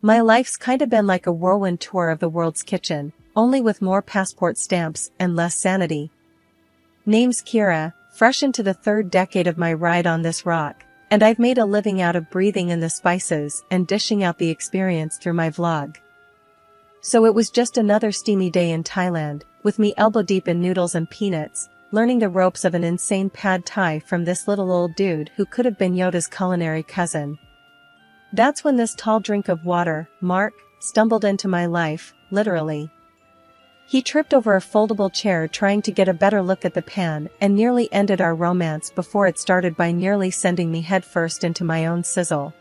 My life's kinda been like a whirlwind tour of the world's kitchen, only with more passport stamps and less sanity. Name's Kira, fresh into the 3rd decade of my ride on this rock, and I've made a living out of breathing in the spices and dishing out the experience through my vlog. So it was just another steamy day in Thailand, with me elbow deep in noodles and peanuts, learning the ropes of an insane pad thai from this little old dude who could have been Yoda's culinary cousin. That's when this tall drink of water, Mark, stumbled into my life, literally. He tripped over a foldable chair trying to get a better look at the pan and nearly ended our romance before it started by nearly sending me headfirst into my own sizzle.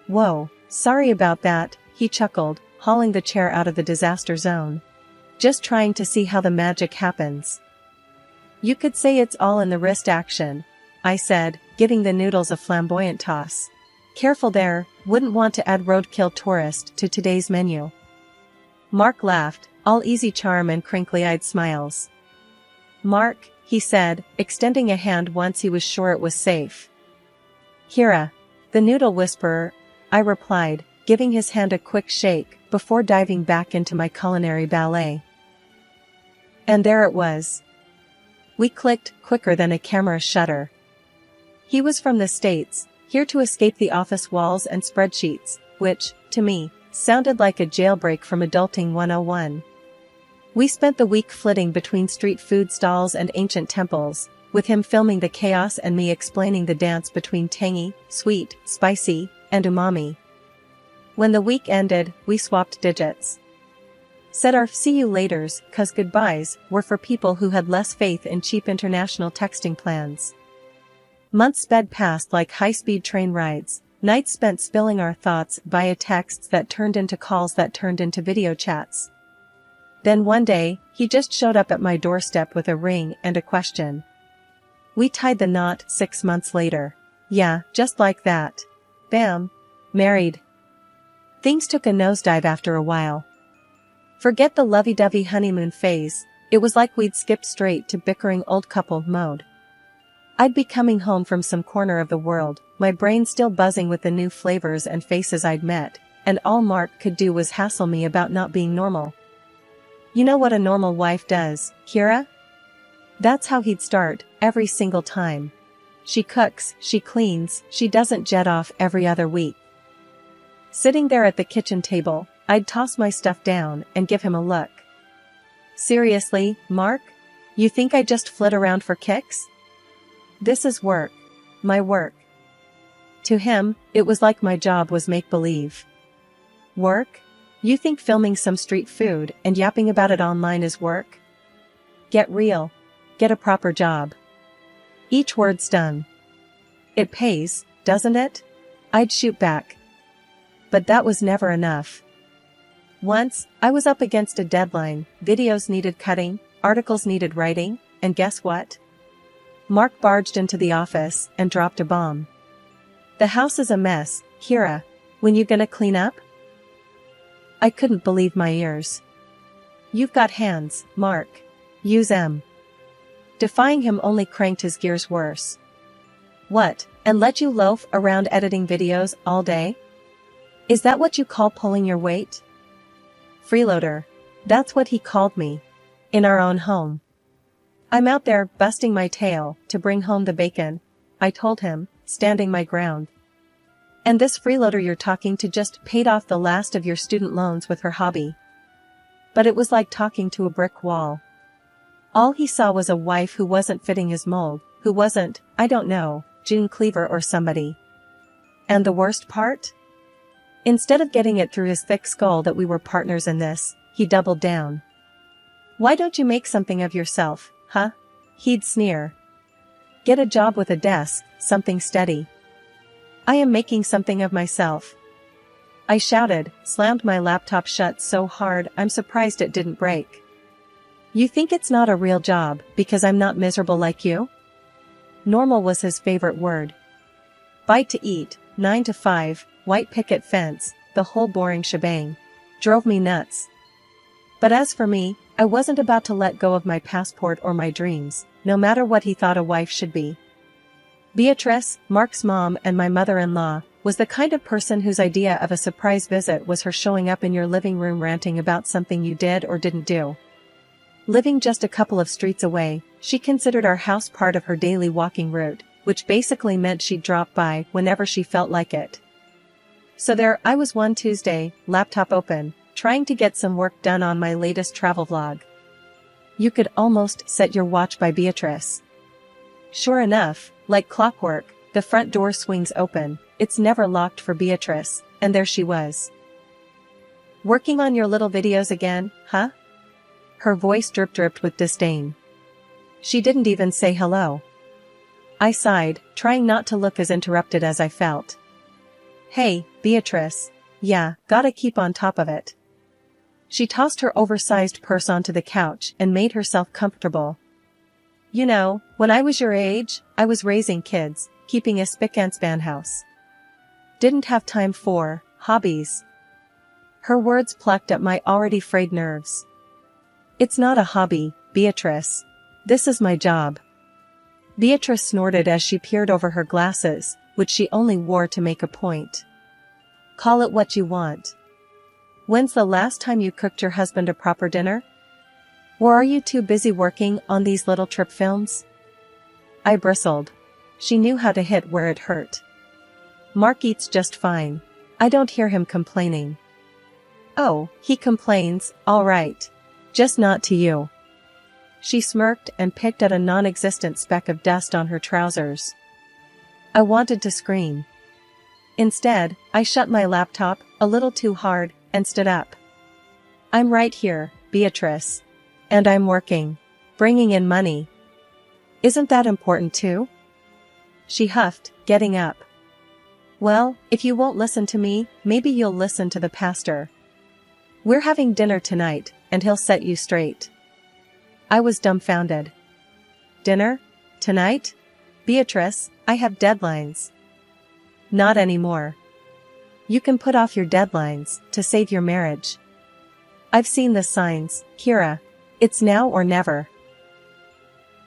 Whoa, sorry about that, he chuckled, hauling the chair out of the disaster zone. Just trying to see how the magic happens. You could say it's all in the wrist action, I said, giving the noodles a flamboyant toss. Careful there, wouldn't want to add roadkill tourist to today's menu. Mark laughed, all easy charm and crinkly-eyed smiles. Mark, he said, extending a hand once he was sure it was safe. Kira, the noodle whisperer, I replied, giving his hand a quick shake before diving back into my culinary ballet. And there it was. We clicked quicker than a camera shutter. He was from the States, here to escape the office walls and spreadsheets, which, to me, sounded like a jailbreak from Adulting 101. We spent the week flitting between street food stalls and ancient temples, with him filming the chaos and me explaining the dance between tangy, sweet, spicy, and umami. When the week ended, we swapped digits. Said our see you laters, 'cause goodbyes were for people who had less faith in cheap international texting plans. Months sped past like high-speed train rides, nights spent spilling our thoughts via texts that turned into calls that turned into video chats. Then one day, he just showed up at my doorstep with a ring and a question. We tied the knot 6 months later. Yeah, just like that. Bam. Married. Things took a nosedive after a while. Forget the lovey-dovey honeymoon phase, it was like we'd skipped straight to bickering old couple mode. I'd be coming home from some corner of the world, my brain still buzzing with the new flavors and faces I'd met, and all Mark could do was hassle me about not being normal. You know what a normal wife does, Kira? That's how he'd start, every single time. She cooks, she cleans, she doesn't jet off every other week. Sitting there at the kitchen table, I'd toss my stuff down and give him a look. Seriously, Mark? You think I just flit around for kicks? This is work. My work. To him, it was like my job was make-believe. Work? You think filming some street food and yapping about it online is work? Get real. Get a proper job. Each word stung. It pays, doesn't it? I'd shoot back. But that was never enough. Once, I was up against a deadline, videos needed cutting, articles needed writing, and guess what? Mark barged into the office and dropped a bomb. The house is a mess, Kira. When you gonna clean up? I couldn't believe my ears. You've got hands, Mark. Use 'em. Defying him only cranked his gears worse. What, and let you loaf around editing videos all day? Is that what you call pulling your weight? Freeloader. That's what he called me. In our own home. I'm out there busting my tail to bring home the bacon, I told him, standing my ground. And this freeloader you're talking to just paid off the last of your student loans with her hobby. But it was like talking to a brick wall. All he saw was a wife who wasn't fitting his mold, who wasn't, I don't know, June Cleaver or somebody. And the worst part? Instead of getting it through his thick skull that we were partners in this, he doubled down. Why don't you make something of yourself, huh? He'd sneer. Get a job with a desk, something steady. I am making something of myself. I shouted, slammed my laptop shut so hard I'm surprised it didn't break. You think it's not a real job because I'm not miserable like you? Normal was his favorite word. Bite to eat, 9 to 5, white picket fence, the whole boring shebang. Drove me nuts. But as for me, I wasn't about to let go of my passport or my dreams, no matter what he thought a wife should be. Beatrice, Mark's mom and my mother-in-law, was the kind of person whose idea of a surprise visit was her showing up in your living room ranting about something you did or didn't do. Living just a couple of streets away, she considered our house part of her daily walking route, which basically meant she'd drop by whenever she felt like it. So there I was one Tuesday, laptop open, trying to get some work done on my latest travel vlog. You could almost set your watch by Beatrice. Sure enough, like clockwork, the front door swings open, it's never locked for Beatrice, and there she was. "Working on your little videos again, huh?" Her voice dripped with disdain. She didn't even say hello. I sighed, trying not to look as interrupted as I felt. "Hey, Beatrice. Yeah, gotta keep on top of it." She tossed her oversized purse onto the couch and made herself comfortable. "You know, when I was your age, I was raising kids, keeping a spick-and-span house. Didn't have time for hobbies." Her words plucked at my already frayed nerves. "It's not a hobby, Beatrice. This is my job." Beatrice snorted as she peered over her glasses, which she only wore to make a point. "Call it what you want. When's the last time you cooked your husband a proper dinner? Or are you too busy working on these little trip films?" I bristled. She knew how to hit where it hurt. "Mark eats just fine. I don't hear him complaining." "Oh, he complains, all right. Just not to you." She smirked and picked at a non-existent speck of dust on her trousers. I wanted to scream. Instead, I shut my laptop, a little too hard, and stood up. "I'm right here, Beatrice. And I'm working. Bringing in money. Isn't that important too?" She huffed, getting up. "Well, if you won't listen to me, maybe you'll listen to the pastor. We're having dinner tonight, and he'll set you straight." I was dumbfounded. "Dinner? Tonight? Beatrice, I have deadlines." "Not anymore. You can put off your deadlines to save your marriage. I've seen the signs, Kira. It's now or never."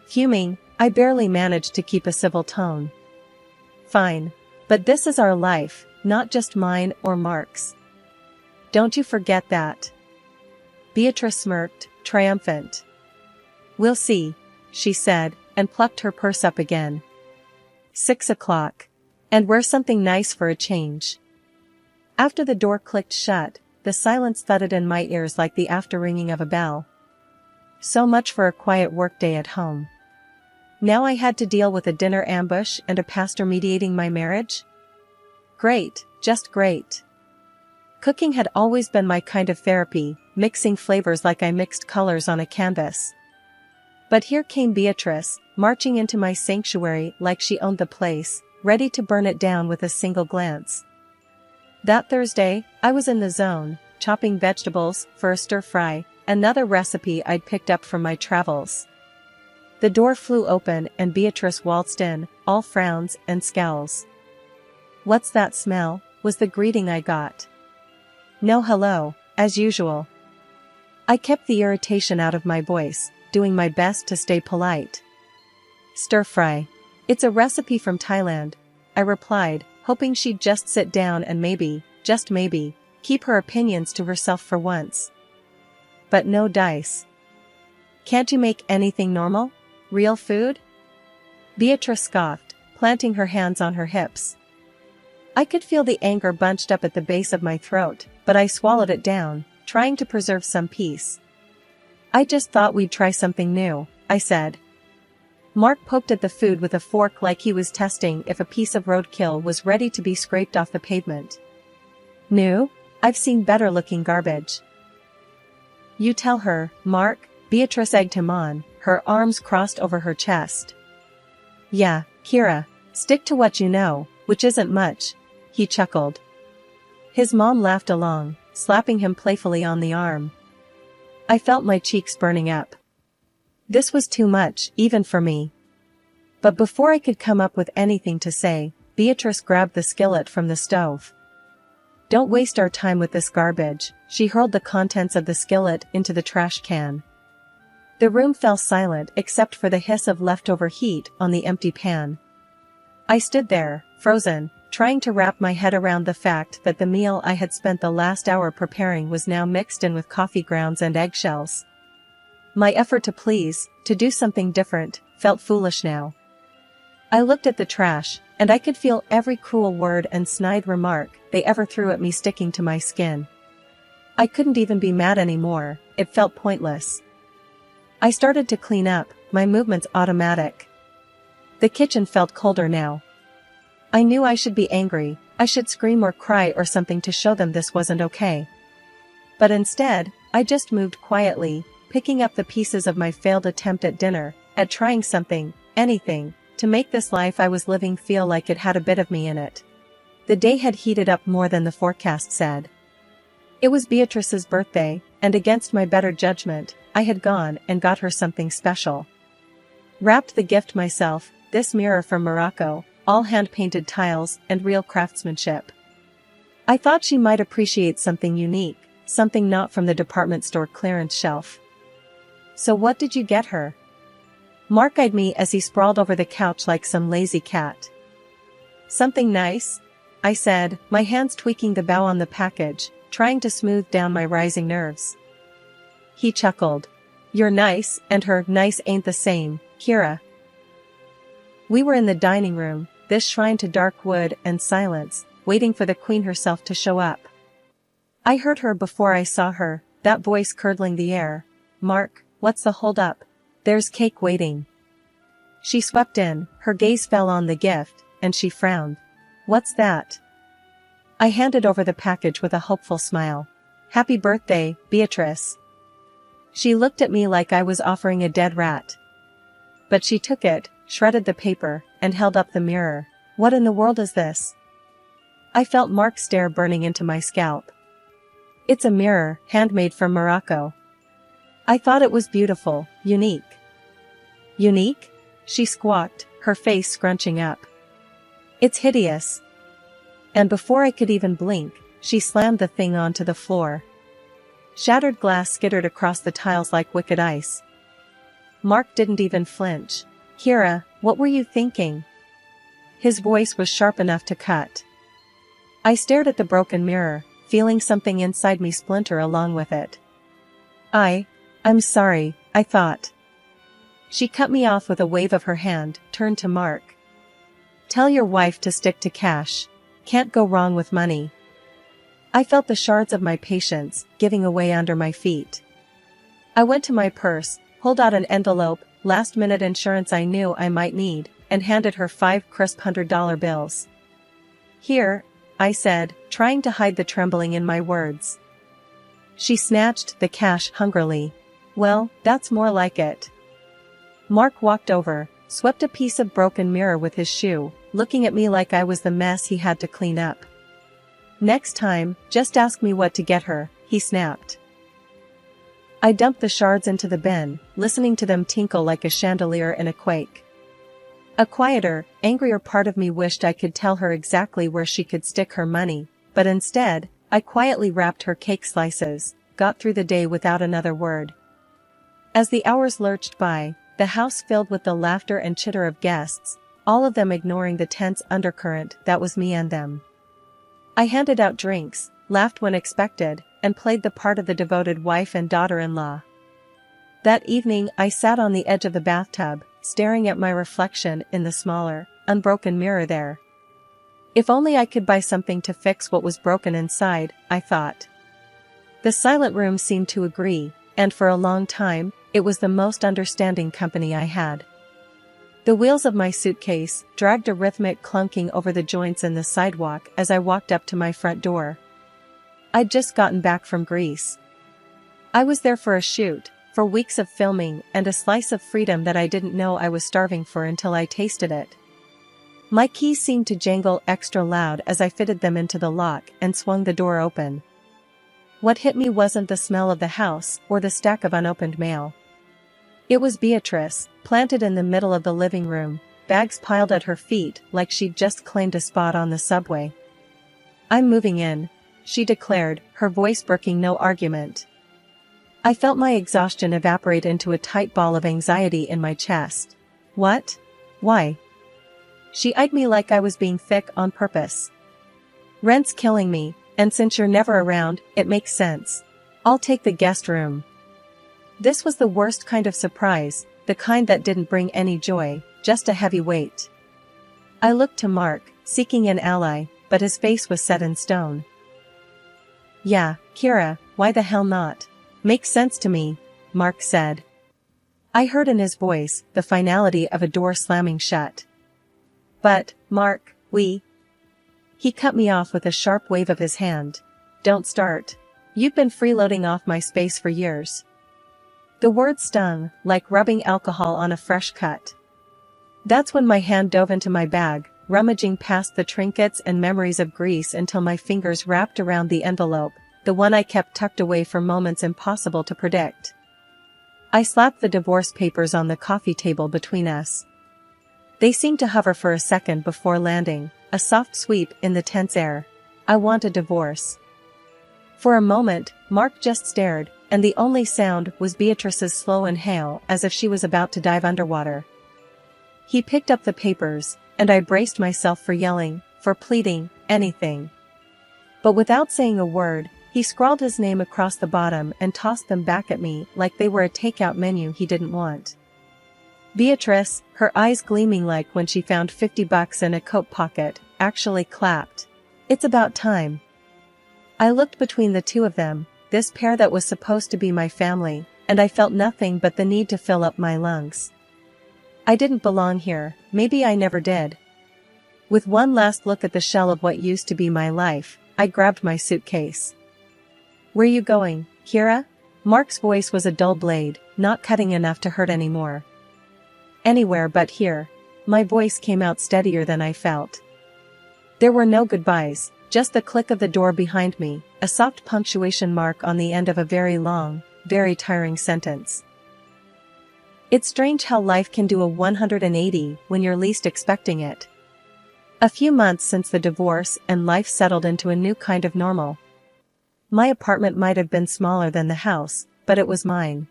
Fuming, I barely managed to keep a civil tone. "Fine. But this is our life, not just mine or Mark's. Don't you forget that." Beatrice smirked, triumphant. "We'll see," she said, and plucked her purse up again. 6 o'clock. And wear something nice for a change. After the door clicked shut, the silence thudded in my ears like the after-ringing of a bell. So much for a quiet workday at home. Now I had to deal with a dinner ambush and a pastor mediating my marriage? Great, just great. Cooking had always been my kind of therapy, mixing flavors like I mixed colors on a canvas. But here came Beatrice, marching into my sanctuary like she owned the place, ready to burn it down with a single glance. That Thursday, I was in the zone, chopping vegetables for a stir-fry, another recipe I'd picked up from my travels. The door flew open and Beatrice waltzed in, all frowns and scowls. "What's that smell?" was the greeting I got. No hello, as usual. I kept the irritation out of my voice, doing my best to stay polite. "Stir-fry. It's a recipe from Thailand," I replied, hoping she'd just sit down and maybe, just maybe, keep her opinions to herself for once. But no dice. "Can't you make anything normal? Real food?" Beatrice scoffed, planting her hands on her hips. I could feel the anger bunched up at the base of my throat, but I swallowed it down, trying to preserve some peace. "I just thought we'd try something new," I said. Mark poked at the food with a fork like he was testing if a piece of roadkill was ready to be scraped off the pavement. "New? I've seen better-looking garbage." "You tell her, Mark," Beatrice egged him on, her arms crossed over her chest. "Yeah, Kira, stick to what you know, which isn't much," he chuckled. His mom laughed along, slapping him playfully on the arm. I felt my cheeks burning up. This was too much, even for me. But before I could come up with anything to say, Beatrice grabbed the skillet from the stove. "Don't waste our time with this garbage," she hurled the contents of the skillet into the trash can. The room fell silent except for the hiss of leftover heat on the empty pan. I stood there, frozen, trying to wrap my head around the fact that the meal I had spent the last hour preparing was now mixed in with coffee grounds and eggshells. My effort to please, to do something different, felt foolish now. I looked at the trash, and I could feel every cruel word and snide remark they ever threw at me sticking to my skin. I couldn't even be mad anymore, it felt pointless. I started to clean up, my movements automatic. The kitchen felt colder now. I knew I should be angry, I should scream or cry or something to show them this wasn't okay. But instead, I just moved quietly, picking up the pieces of my failed attempt at dinner, at trying something, anything, to make this life I was living feel like it had a bit of me in it. The day had heated up more than the forecast said. It was Beatrice's birthday, and against my better judgment, I had gone and got her something special. Wrapped the gift myself, this mirror from Morocco, all hand-painted tiles and real craftsmanship. I thought she might appreciate something unique, something not from the department store clearance shelf. So what did you get her? Mark eyed me as he sprawled over the couch like some lazy cat. Something nice? I said, my hands tweaking the bow on the package, trying to smooth down my rising nerves. He chuckled. You're nice, and her nice ain't the same, Kira. We were in the dining room, this shrine to dark wood and silence, waiting for the queen herself to show up. I heard her before I saw her, that voice curdling the air. Mark, what's the hold-up? There's cake waiting. She swept in, her gaze fell on the gift, and she frowned. What's that? I handed over the package with a hopeful smile. Happy birthday, Beatrice. She looked at me like I was offering a dead rat. But she took it, shredded the paper, and held up the mirror. What in the world is this? I felt Mark's stare burning into my scalp. It's a mirror, handmade from Morocco. I thought it was beautiful, unique. Unique? She squawked, her face scrunching up. It's hideous. And before I could even blink, she slammed the thing onto the floor. Shattered glass skittered across the tiles like wicked ice. Mark didn't even flinch. Kira, what were you thinking? His voice was sharp enough to cut. I stared at the broken mirror, feeling something inside me splinter along with it. I'm sorry, I thought. She cut me off with a wave of her hand, turned to Mark. Tell your wife to stick to cash. Can't go wrong with money. I felt the shards of my patience giving away under my feet. I went to my purse, pulled out an envelope, last-minute insurance I knew I might need, and handed her 5 crisp $100 bills. Here, I said, trying to hide the trembling in my words. She snatched the cash hungrily. Well, that's more like it. Mark walked over, swept a piece of broken mirror with his shoe, looking at me like I was the mess he had to clean up. Next time, just ask me what to get her, he snapped. I dumped the shards into the bin, listening to them tinkle like a chandelier in a quake. A quieter, angrier part of me wished I could tell her exactly where she could stick her money, but instead, I quietly wrapped her cake slices, got through the day without another word. As the hours lurched by, the house filled with the laughter and chitter of guests, all of them ignoring the tense undercurrent that was me and them. I handed out drinks, laughed when expected, and played the part of the devoted wife and daughter-in-law. That evening I sat on the edge of the bathtub, staring at my reflection in the smaller, unbroken mirror there. If only I could buy something to fix what was broken inside, I thought. The silent room seemed to agree, and for a long time, it was the most understanding company I had. The wheels of my suitcase dragged a rhythmic clunking over the joints in the sidewalk as I walked up to my front door. I'd just gotten back from Greece. I was there for a shoot, for weeks of filming and a slice of freedom that I didn't know I was starving for until I tasted it. My keys seemed to jangle extra loud as I fitted them into the lock and swung the door open. What hit me wasn't the smell of the house or the stack of unopened mail. It was Beatrice, planted in the middle of the living room, bags piled at her feet like she'd just claimed a spot on the subway. I'm moving in, she declared, her voice brooking no argument. I felt my exhaustion evaporate into a tight ball of anxiety in my chest. What? Why? She eyed me like I was being thick on purpose. Rent's killing me, and since you're never around, it makes sense. I'll take the guest room. This was the worst kind of surprise, the kind that didn't bring any joy, just a heavy weight. I looked to Mark, seeking an ally, but his face was set in stone. Yeah, Kira, why the hell not? Makes sense to me, Mark said. I heard in his voice the finality of a door slamming shut. But, Mark, He cut me off with a sharp wave of his hand. Don't start. You've been freeloading off my space for years. The word stung, like rubbing alcohol on a fresh cut. That's when my hand dove into my bag, rummaging past the trinkets and memories of Greece until my fingers wrapped around the envelope, the one I kept tucked away for moments impossible to predict. I slapped the divorce papers on the coffee table between us. They seemed to hover for a second before landing, a soft sweep in the tense air. I want a divorce. For a moment, Mark just stared, and the only sound was Beatrice's slow inhale as if she was about to dive underwater. He picked up the papers, and I braced myself for yelling, for pleading, anything. But without saying a word, he scrawled his name across the bottom and tossed them back at me like they were a takeout menu he didn't want. Beatrice, her eyes gleaming like when she found $50 in a coat pocket, actually clapped. It's about time. I looked between the two of them, this pair that was supposed to be my family, and I felt nothing but the need to fill up my lungs. I didn't belong here, maybe I never did. With one last look at the shell of what used to be my life, I grabbed my suitcase. Where you going, Kira? Mark's voice was a dull blade, not cutting enough to hurt anymore. Anywhere but here. My voice came out steadier than I felt. There were no goodbyes, just the click of the door behind me, a soft punctuation mark on the end of a very long, very tiring sentence. It's strange how life can do a 180 when you're least expecting it. A few months since the divorce and life settled into a new kind of normal. My apartment might have been smaller than the house, but it was mine.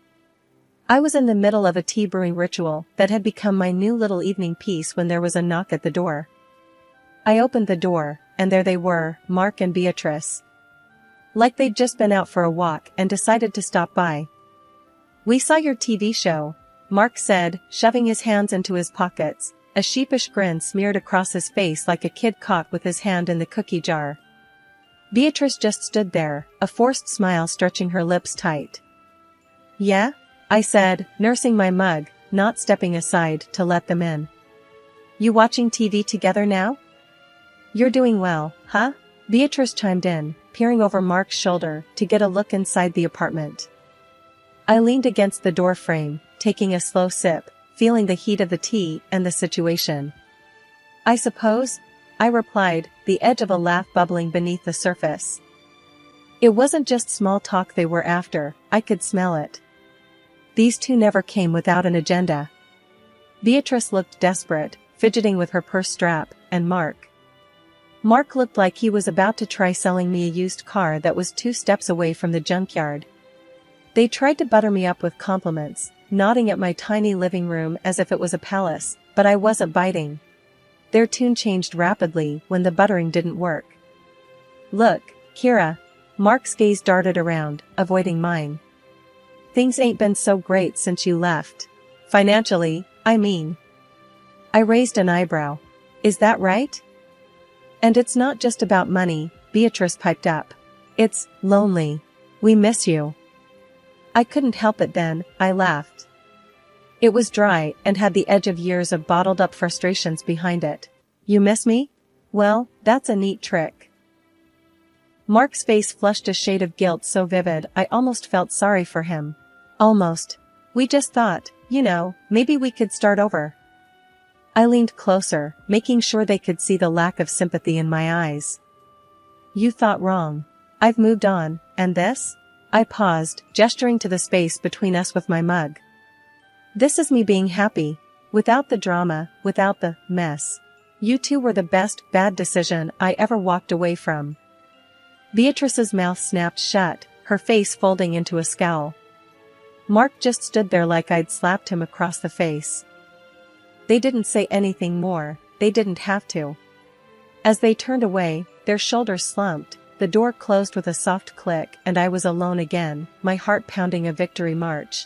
I was in the middle of a tea brewing ritual that had become my new little evening piece when there was a knock at the door. I opened the door, and there they were, Mark and Beatrice. Like they'd just been out for a walk and decided to stop by. We saw your TV show, Mark said, shoving his hands into his pockets, a sheepish grin smeared across his face like a kid caught with his hand in the cookie jar. Beatrice just stood there, a forced smile stretching her lips tight. Yeah? I said, nursing my mug, not stepping aside to let them in. You watching TV together now? You're doing well, huh? Beatrice chimed in, peering over Mark's shoulder to get a look inside the apartment. I leaned against the door frame, taking a slow sip, feeling the heat of the tea and the situation. I suppose, I replied, the edge of a laugh bubbling beneath the surface. It wasn't just small talk they were after, I could smell it. These two never came without an agenda. Beatrice looked desperate, fidgeting with her purse strap, and Mark looked like he was about to try selling me a used car that was 2 steps away from the junkyard. They tried to butter me up with compliments, nodding at my tiny living room as if it was a palace, but I wasn't biting. Their tune changed rapidly when the buttering didn't work. Look, Kira. Mark's gaze darted around, avoiding mine. Things ain't been so great since you left. Financially, I mean. I raised an eyebrow. Is that right? And it's not just about money, Beatrice piped up. It's lonely. We miss you. I couldn't help it then, I laughed. It was dry and had the edge of years of bottled up frustrations behind it. You miss me? Well, that's a neat trick. Mark's face flushed a shade of guilt so vivid I almost felt sorry for him. Almost. We just thought, maybe we could start over. I leaned closer, making sure they could see the lack of sympathy in my eyes. You thought wrong. I've moved on, and this? I paused, gesturing to the space between us with my mug. This is me being happy, without the drama, without the mess. You two were the best bad decision I ever walked away from. Beatrice's mouth snapped shut, her face folding into a scowl. Mark just stood there like I'd slapped him across the face. They didn't say anything more, they didn't have to. As they turned away, their shoulders slumped, the door closed with a soft click and I was alone again, my heart pounding a victory march.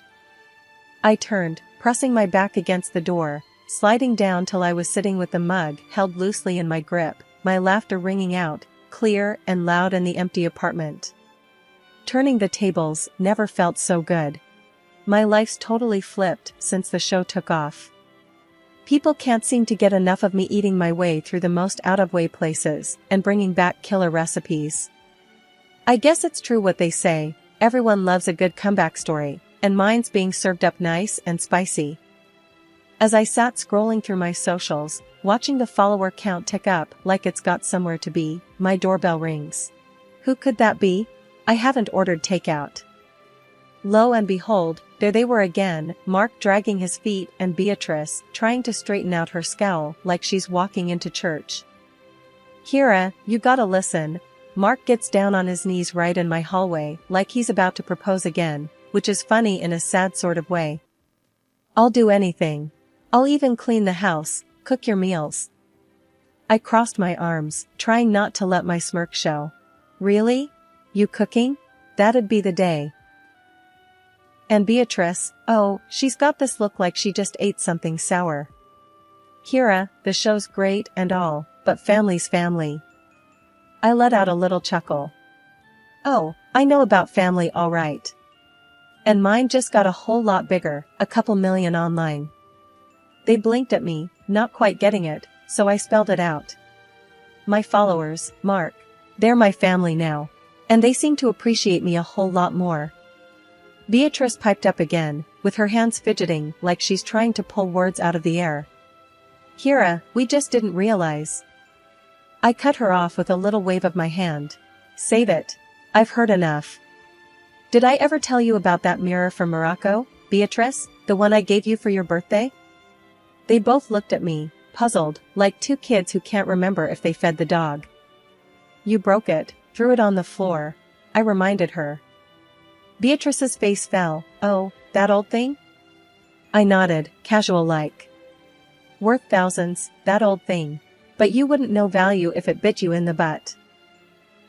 I turned, pressing my back against the door, sliding down till I was sitting with the mug held loosely in my grip, my laughter ringing out, clear and loud in the empty apartment. Turning the tables never felt so good. My life's totally flipped since the show took off. People can't seem to get enough of me eating my way through the most out-of-way places and bringing back killer recipes. I guess it's true what they say, everyone loves a good comeback story, and mine's being served up nice and spicy. As I sat scrolling through my socials, watching the follower count tick up like it's got somewhere to be, my doorbell rings. Who could that be? I haven't ordered takeout. Lo and behold, there they were again, Mark dragging his feet and Beatrice trying to straighten out her scowl like she's walking into church. Kira, you gotta listen. Mark gets down on his knees right in my hallway like he's about to propose again, which is funny in a sad sort of way. I'll do anything. I'll even clean the house, cook your meals. I crossed my arms, trying not to let my smirk show. Really? You cooking? That'd be the day. And Beatrice, oh, she's got this look like she just ate something sour. Kira, the show's great and all, but family's family. I let out a little chuckle. Oh, I know about family all right. And mine just got a whole lot bigger, a couple million online. They blinked at me, not quite getting it, so I spelled it out. My followers, Mark. They're my family now. And they seem to appreciate me a whole lot more. Beatrice piped up again, with her hands fidgeting like she's trying to pull words out of the air. Kira, we just didn't realize. I cut her off with a little wave of my hand. Save it. I've heard enough. Did I ever tell you about that mirror from Morocco, Beatrice, the one I gave you for your birthday? They both looked at me, puzzled, like two kids who can't remember if they fed the dog. You broke it, threw it on the floor, I reminded her. Beatrice's face fell. Oh, that old thing? I nodded, casual-like. Worth thousands, that old thing. But you wouldn't know value if it bit you in the butt.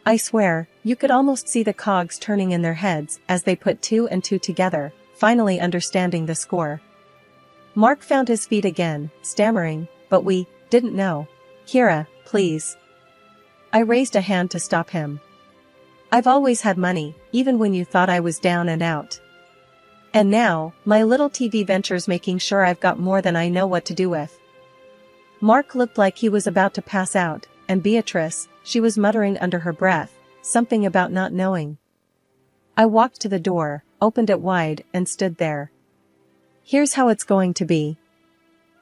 I swear, you could almost see the cogs turning in their heads as they put two and two together, finally understanding the score. Mark found his feet again, stammering, but we didn't know. Kira, please. I raised a hand to stop him. I've always had money, even when you thought I was down and out. And now, my little TV venture's making sure I've got more than I know what to do with. Mark looked like he was about to pass out, and Beatrice, she was muttering under her breath, something about not knowing. I walked to the door, opened it wide, and stood there. Here's how it's going to be.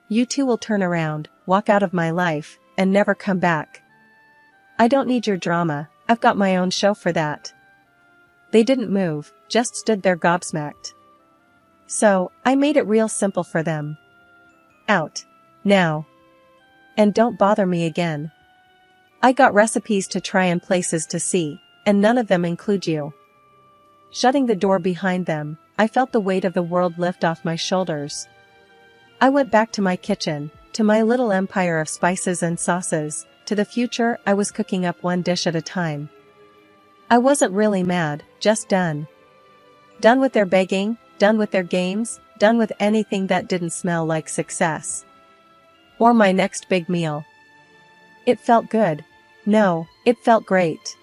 You two will turn around, walk out of my life, and never come back. I don't need your drama. I've got my own show for that. They didn't move, just stood there gobsmacked. So, I made it real simple for them. Out. Now. And don't bother me again. I got recipes to try and places to see, and none of them include you. Shutting the door behind them, I felt the weight of the world lift off my shoulders. I went back to my kitchen, to my little empire of spices and sauces, to the future I was cooking up one dish at a time. I wasn't really mad, just done. Done with their begging, done with their games, done with anything that didn't smell like success. Or my next big meal. It felt good. No, it felt great.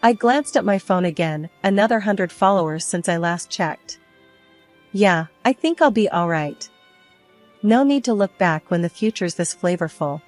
I glanced at my phone again, another 100 followers since I last checked. Yeah, I think I'll be alright. No need to look back when the future's this flavorful.